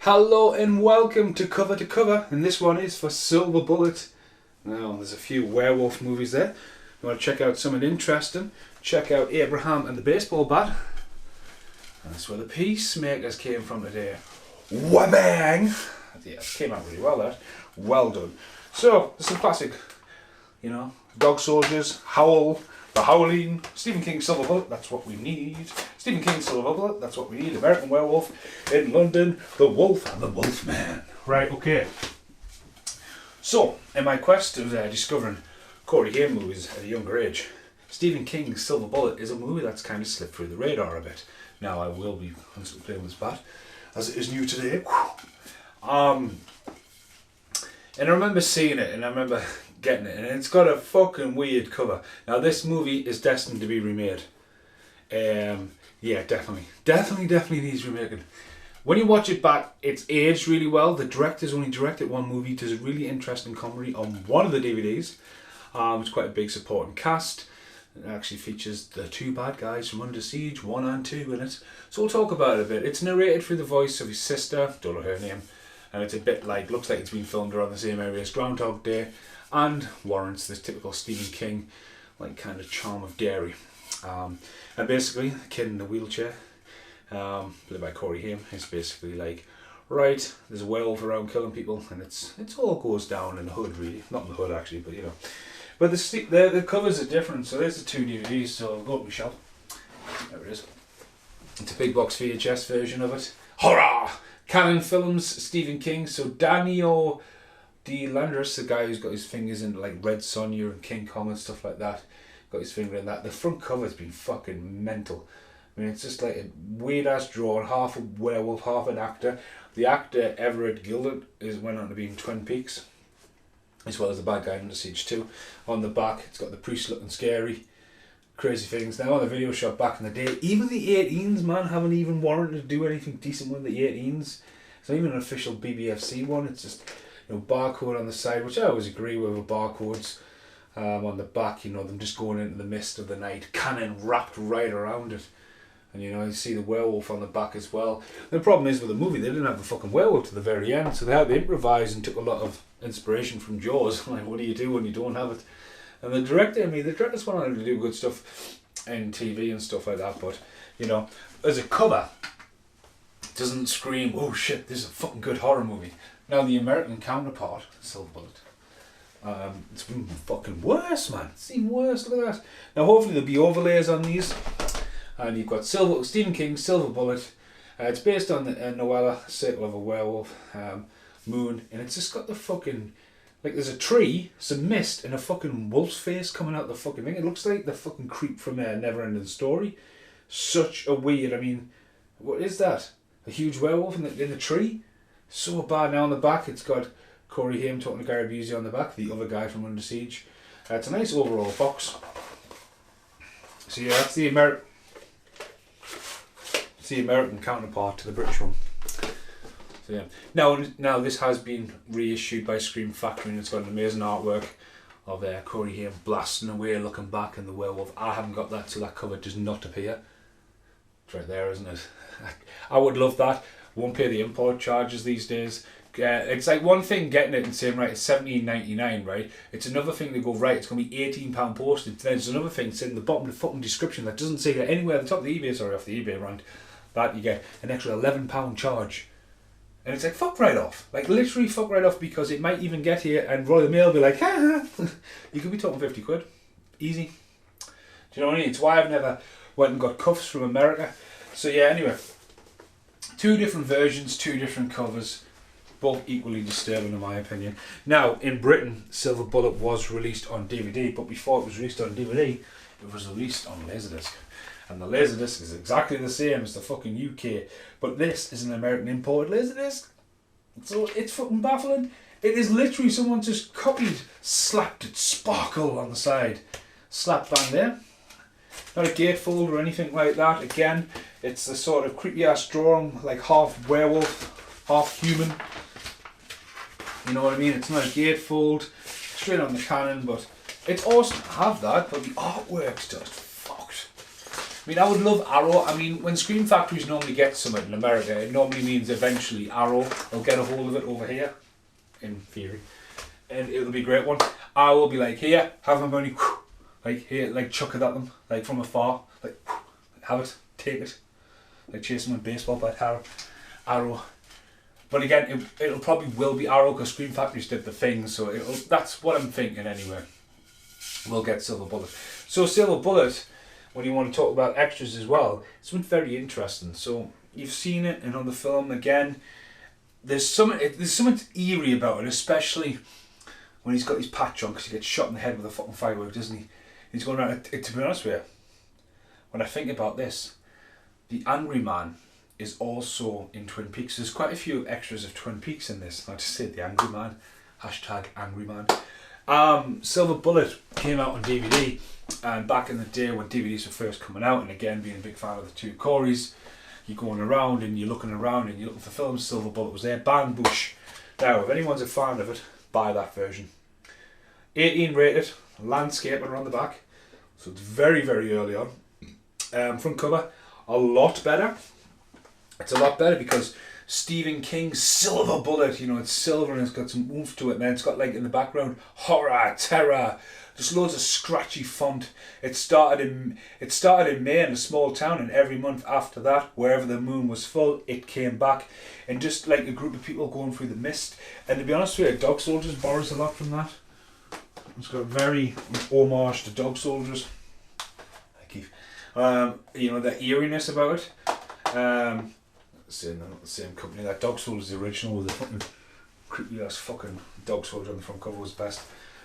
Hello and welcome to Cover, and this one is for Silver Bullet. Now, there's a few werewolf movies there. You want to check out something interesting, check out Abraham and the Baseball Bat. And that's where the Peacemakers came from today. Wabang! Yeah, came out really well, that. Well done. So, there's some classic, Dog Soldiers, Howl, The Howling, Stephen King's Silver Bullet, that's what we need. Stephen King's Silver Bullet, that's what we need. American Werewolf in London, The Wolf and the Wolfman. Right, okay. So, in my quest of discovering Corey Haim movies at a younger age, Stephen King's Silver Bullet is a movie that's kind of slipped through the radar a bit. Now, I will be constantly playing with this bat, as it is new today. And I remember seeing it, and I remember getting it, and it's got a fucking weird cover. Now, this movie is destined to be remade. Yeah, definitely needs remaking. When you watch it back, it's aged really well. The director's only directed one movie. There's a really interesting comedy on one of the DVDs. It's quite a big supporting cast. It actually features the two bad guys from Under Siege, 1 and 2 in it. So we'll talk about it a bit. It's narrated through the voice of his sister, don't know her name, and it's a bit like, looks like it's been filmed around the same area as Groundhog Day, and warrants this typical Stephen King, like, kind of charm of dairy. And basically, the kid in the wheelchair, played by Corey Haim, is basically like, right, there's a werewolf around killing people, and it's all goes down in the hood, really. Not in the hood, actually, but But the covers are different, so there's the two DVDs, so I'll go up my shelf. There it is. It's a big box VHS version of it. Horror! Canon Films, Stephen King, so Daniel De Landris, the guy who's got his fingers in like Red Sonja and King Kong and stuff like that, got his finger in that. The front cover's been fucking mental. I mean, it's just like a weird ass drawing, half a werewolf, half an actor. The actor Everett Gilden went on to be in Twin Peaks, as well as the bad guy in Under Siege 2. On the back, it's got the priest looking scary, crazy things. Now, on the video shot back in the day, even the 18s, man, haven't even warranted to do anything decent with the 18s. It's not even an official BBFC one. It's just barcode on the side, which I always agree with barcodes. On the back, them just going into the mist of the night, cannon wrapped right around it. And you see the werewolf on the back as well. The problem is with the movie, they didn't have a fucking werewolf to the very end, so they had to improvise and took a lot of inspiration from Jaws. Like, what do you do when you don't have it? And the directors wanted to do good stuff in TV and stuff like that, but as a cover, it doesn't scream, oh shit, this is a fucking good horror movie. Now the American counterpart, Silver Bullet, it's been fucking worse, man. It's even worse. Look at that. Now, hopefully there'll be overlays on these. And you've got Stephen King's Silver Bullet. It's based on the novella Circle of a Werewolf, Moon, and it's just got the fucking, like, there's a tree, some mist, and a fucking wolf's face coming out the fucking thing. It looks like the fucking creep from Neverending Story. Such a weird. I mean, what is that? A huge werewolf in the tree? So bad. Now on the back, it's got Corey Haim talking to Gary Busey on the back, the other guy from Under Siege. It's a nice overall box. So yeah, that's the American counterpart to the British one. So yeah. Now this has been reissued by Scream Factory, and it's got an amazing artwork of Corey Haim blasting away, looking back, and the werewolf. I haven't got that, so that cover does not appear. It's right there, isn't it? I would love that. Won't pay the import charges these days. It's like one thing getting it and saying, right, it's $17.99, right? It's another thing to go, right, it's going to be £18 postage. Then there's another thing sitting at the bottom of the fucking description that doesn't say that anywhere at the top of the eBay, sorry, off the eBay rant, that you get an extra £11 charge. And it's like, fuck right off. Like, literally fuck right off, because it might even get here and Royal Mail will be like, ha ha. You could be talking 50 quid. Easy. Do you know what I mean? It's why I've never went and got cuffs from America. So yeah, anyway. Two different versions, two different covers, both equally disturbing in my opinion. Now, in Britain, Silver Bullet was released on DVD, but before it was released on DVD, it was released on Laserdisc. And the Laserdisc is exactly the same as the fucking UK, but this is an American imported Laserdisc. So it's fucking baffling. It is literally someone just copied, slapped it, sparkle on the side, slap bang there. Not a gatefold or anything like that. Again, it's the sort of creepy ass drawing, like half werewolf, half human. You know what I mean? It's not a gatefold, straight on the cannon, but it's awesome to have that, but the artwork's just fucked. I mean, I would love Arrow. I mean, when Screen Factories normally get something in America, it normally means eventually Arrow will get a hold of it over here, in theory, and it'll be a great one. I will be like, here, have my money, like here, like chuck it at them, like from afar, like have it, take it, like chasing with a baseball bat, Arrow. But again, it'll probably will be Arrow because Screen Factories did the thing, so that's what I'm thinking anyway. We'll get Silver Bullet. So Silver Bullet, when you want to talk about extras as well, it's been very interesting. So you've seen it in on the film again. There's something eerie about it, especially when he's got his patch on because he gets shot in the head with a fucking firework, doesn't he? He's going around. To be honest with you, when I think about this, the Angry Man is also in Twin Peaks. There's quite a few extras of Twin Peaks in this. I just say the Angry Man, #AngryMan. Silver Bullet came out on DVD, and back in the day when DVDs were first coming out, and again being a big fan of the two Coreys, you're going around and you're looking around and you're looking for films. Silver Bullet was there. Bang Bush. Now, if anyone's a fan of it, buy that version. 18 rated, landscaping on the back, so it's very, very early on. Front cover, a lot better. It's a lot better because Stephen King's Silver Bullet, you know, it's silver and it's got some oomph to it, and then it's got, like, in the background, horror, terror, just loads of scratchy font. It started in May in a small town, and every month after that, wherever the moon was full, it came back, and just like a group of people going through the mist. And to be honest with you, Dog Soldiers borrows a lot from that. It's got a very homage to Dog Soldiers. Keith. You know, the eeriness about it. They're not the same company. That Dog Soldiers, the original, with the fucking creepy ass fucking Dog Soldier on the front cover was best.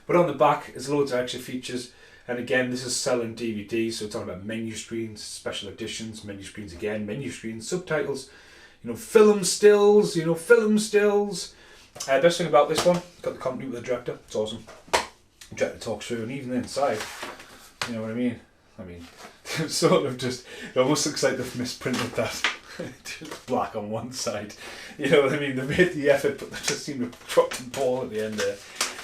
But on the back, there's loads of extra features. And again, this is selling DVDs, so it's all about menu screens, special editions, menu screens again, menu screens, subtitles, you know, film stills. Best thing about this one, got the company with the director. It's awesome. The director talks through, and even inside, you know what I mean? Sort of just, it almost looks like they've misprinted that. Just black on one side. You know what I mean? They made the effort, but they just seem to have dropped the ball at the end there.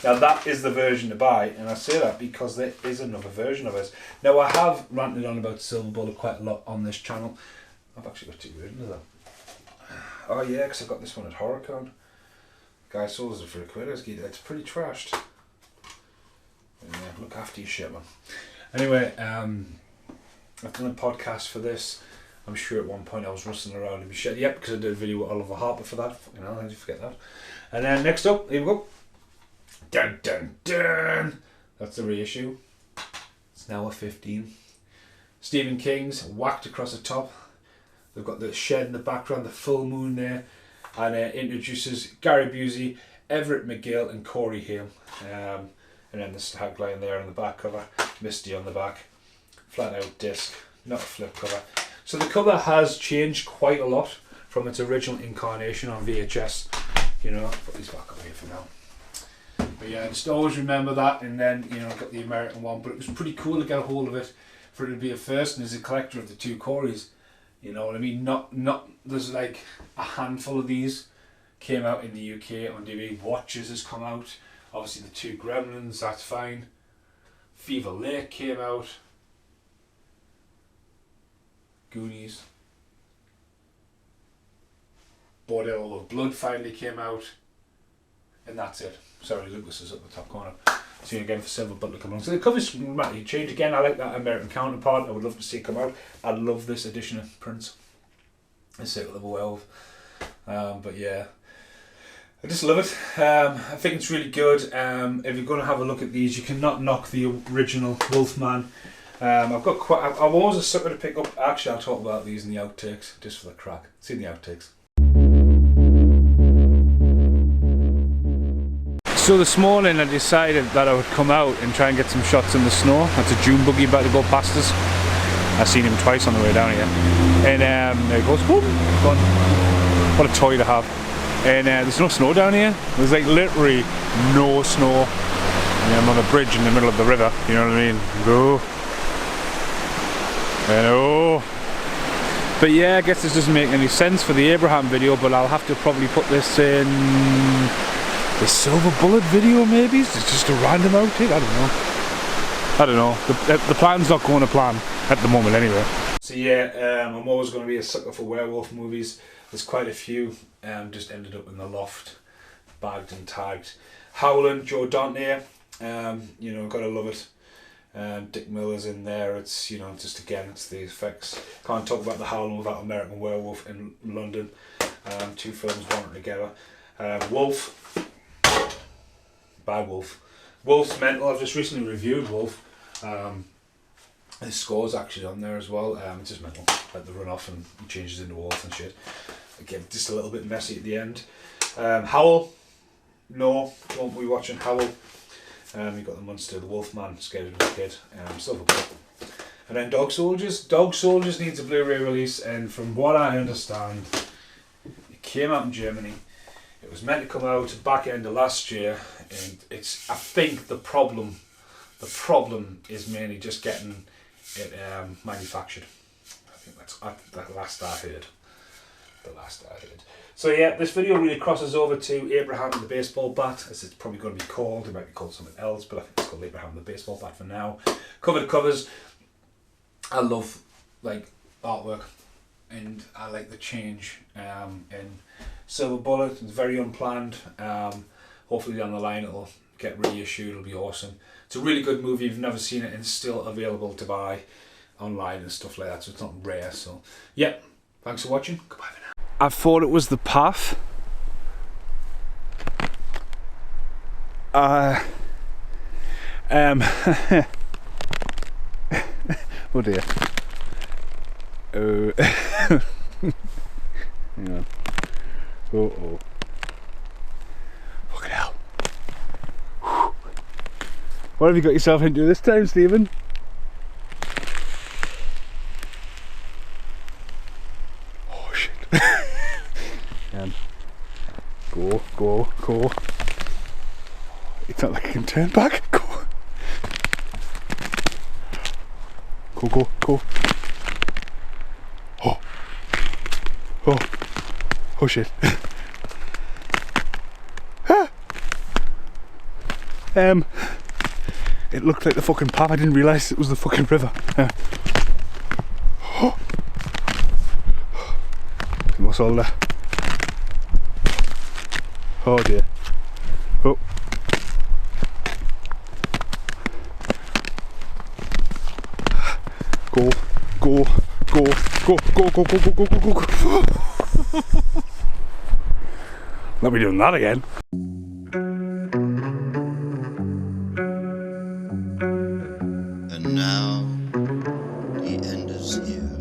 Now that is the version to buy, and I say that because there is another version of it. Now I have ranted on about Silver Bullet quite a lot on this channel. I've actually got two versions of that. Oh yeah, because I got this one at HorrorCon. Guy sold us it for £1. It's pretty trashed. Yeah, look after your shit, man. Anyway, I've done a podcast for this. I'm sure at one point I was rustling around in my shed. Yep, because I did a video with Oliver Harper for that. Fucking hell, how did you forget that? And then next up, here we go. Dun dun dun! That's the reissue. It's now a 15. Stephen King's whacked across the top. They've got the shed in the background, the full moon there, and introduces Gary Busey, Everett McGill, and Corey Haim. And then the tagline there on the back cover, Misty on the back, flat out disc, not a flip cover. So the cover has changed quite a lot from its original incarnation on VHS. You know, put these back up here for now. But yeah, just always remember that. And then, you know, I got the American one, but it was pretty cool to get a hold of it for it to be a first. And as a collector of the two Coreys, you know what I mean? Not there's like a handful of these came out in the UK on DVD. Watches has come out. Obviously the two Gremlins, that's fine. Fever Lake came out. Goonies. Bordello of Blood finally came out. And that's it. Sorry, Lucas is up the top corner. See you again for Silver Bullet coming on. So the cover's dramatically changed again. I like that American counterpart. I would love to see it come out. I love this edition of Prince. Let's see what the world. But yeah. I just love it. I think it's really good. If you're going to have a look at these, you cannot knock the original Wolfman. I've got quite. I'm always a sucker to pick up. Actually, I'll talk about these in the outtakes, just for the crack. See in the outtakes. So this morning I decided that I would come out and try and get some shots in the snow. That's a June buggy about to go past us. I've seen him twice on the way down here. And there he goes. Boom, gone. What a toy to have. And there's no snow down here. There's like literally no snow. And I'm on a bridge in the middle of the river. You know what I mean? Go. Hello. But yeah, I guess this doesn't make any sense for the Abraham video, but I'll have to probably put this in the Silver Bullet video maybe? It's just a random outtake? I don't know. The plan's not going to plan at the moment anyway. So yeah, I'm always going to be a sucker for werewolf movies. There's quite a few. Just ended up in the loft, bagged and tagged. Howling, Joe Dante. You know, gotta love it. Dick Miller's in there. It's, you know, just again, it's the effects. Can't talk about the Howling without American Werewolf in London. Two films wanted together. Wolf. Bad Wolf. Wolf's mental. I've just recently reviewed Wolf. His score's actually on there as well. It's just mental. Like the run off and he changes into wolf and shit. Again, just a little bit messy at the end. Howl. No, won't be watching Howl. You got the monster, the Wolfman, scared of a kid. Silver Bullet. And then Dog Soldiers. Dog Soldiers needs a Blu-ray release, and from what I understand, it came out in Germany. It was meant to come out back end of last year, and it's. I think the problem is mainly just getting it manufactured. I think that's the last I heard. So yeah, this video really crosses over to Abraham and the baseball bat, as it's probably going to be called. It might be called something else, but I think it's called Abraham and the baseball bat for now. Cover to covers. I love like artwork, and I like the change in Silver Bullet. It's very unplanned. Hopefully down the line it'll get reissued. It'll be awesome. It's a really good movie. If you've never seen it, and it's still available to buy online and stuff like that, so it's not rare. So yeah, thanks for watching. Goodbye for now. I thought it was the path. Oh dear. Oh. Hang on. Oh. Fucking hell. What have you got yourself into this time, Stephen? Oh shit. Go. It's not like I can turn back. Go. Oh shit. It looked like the fucking path. I didn't realise it was the fucking river. What's all there? Oh dear. Oh. Go. Not be doing that again. And now the end is here.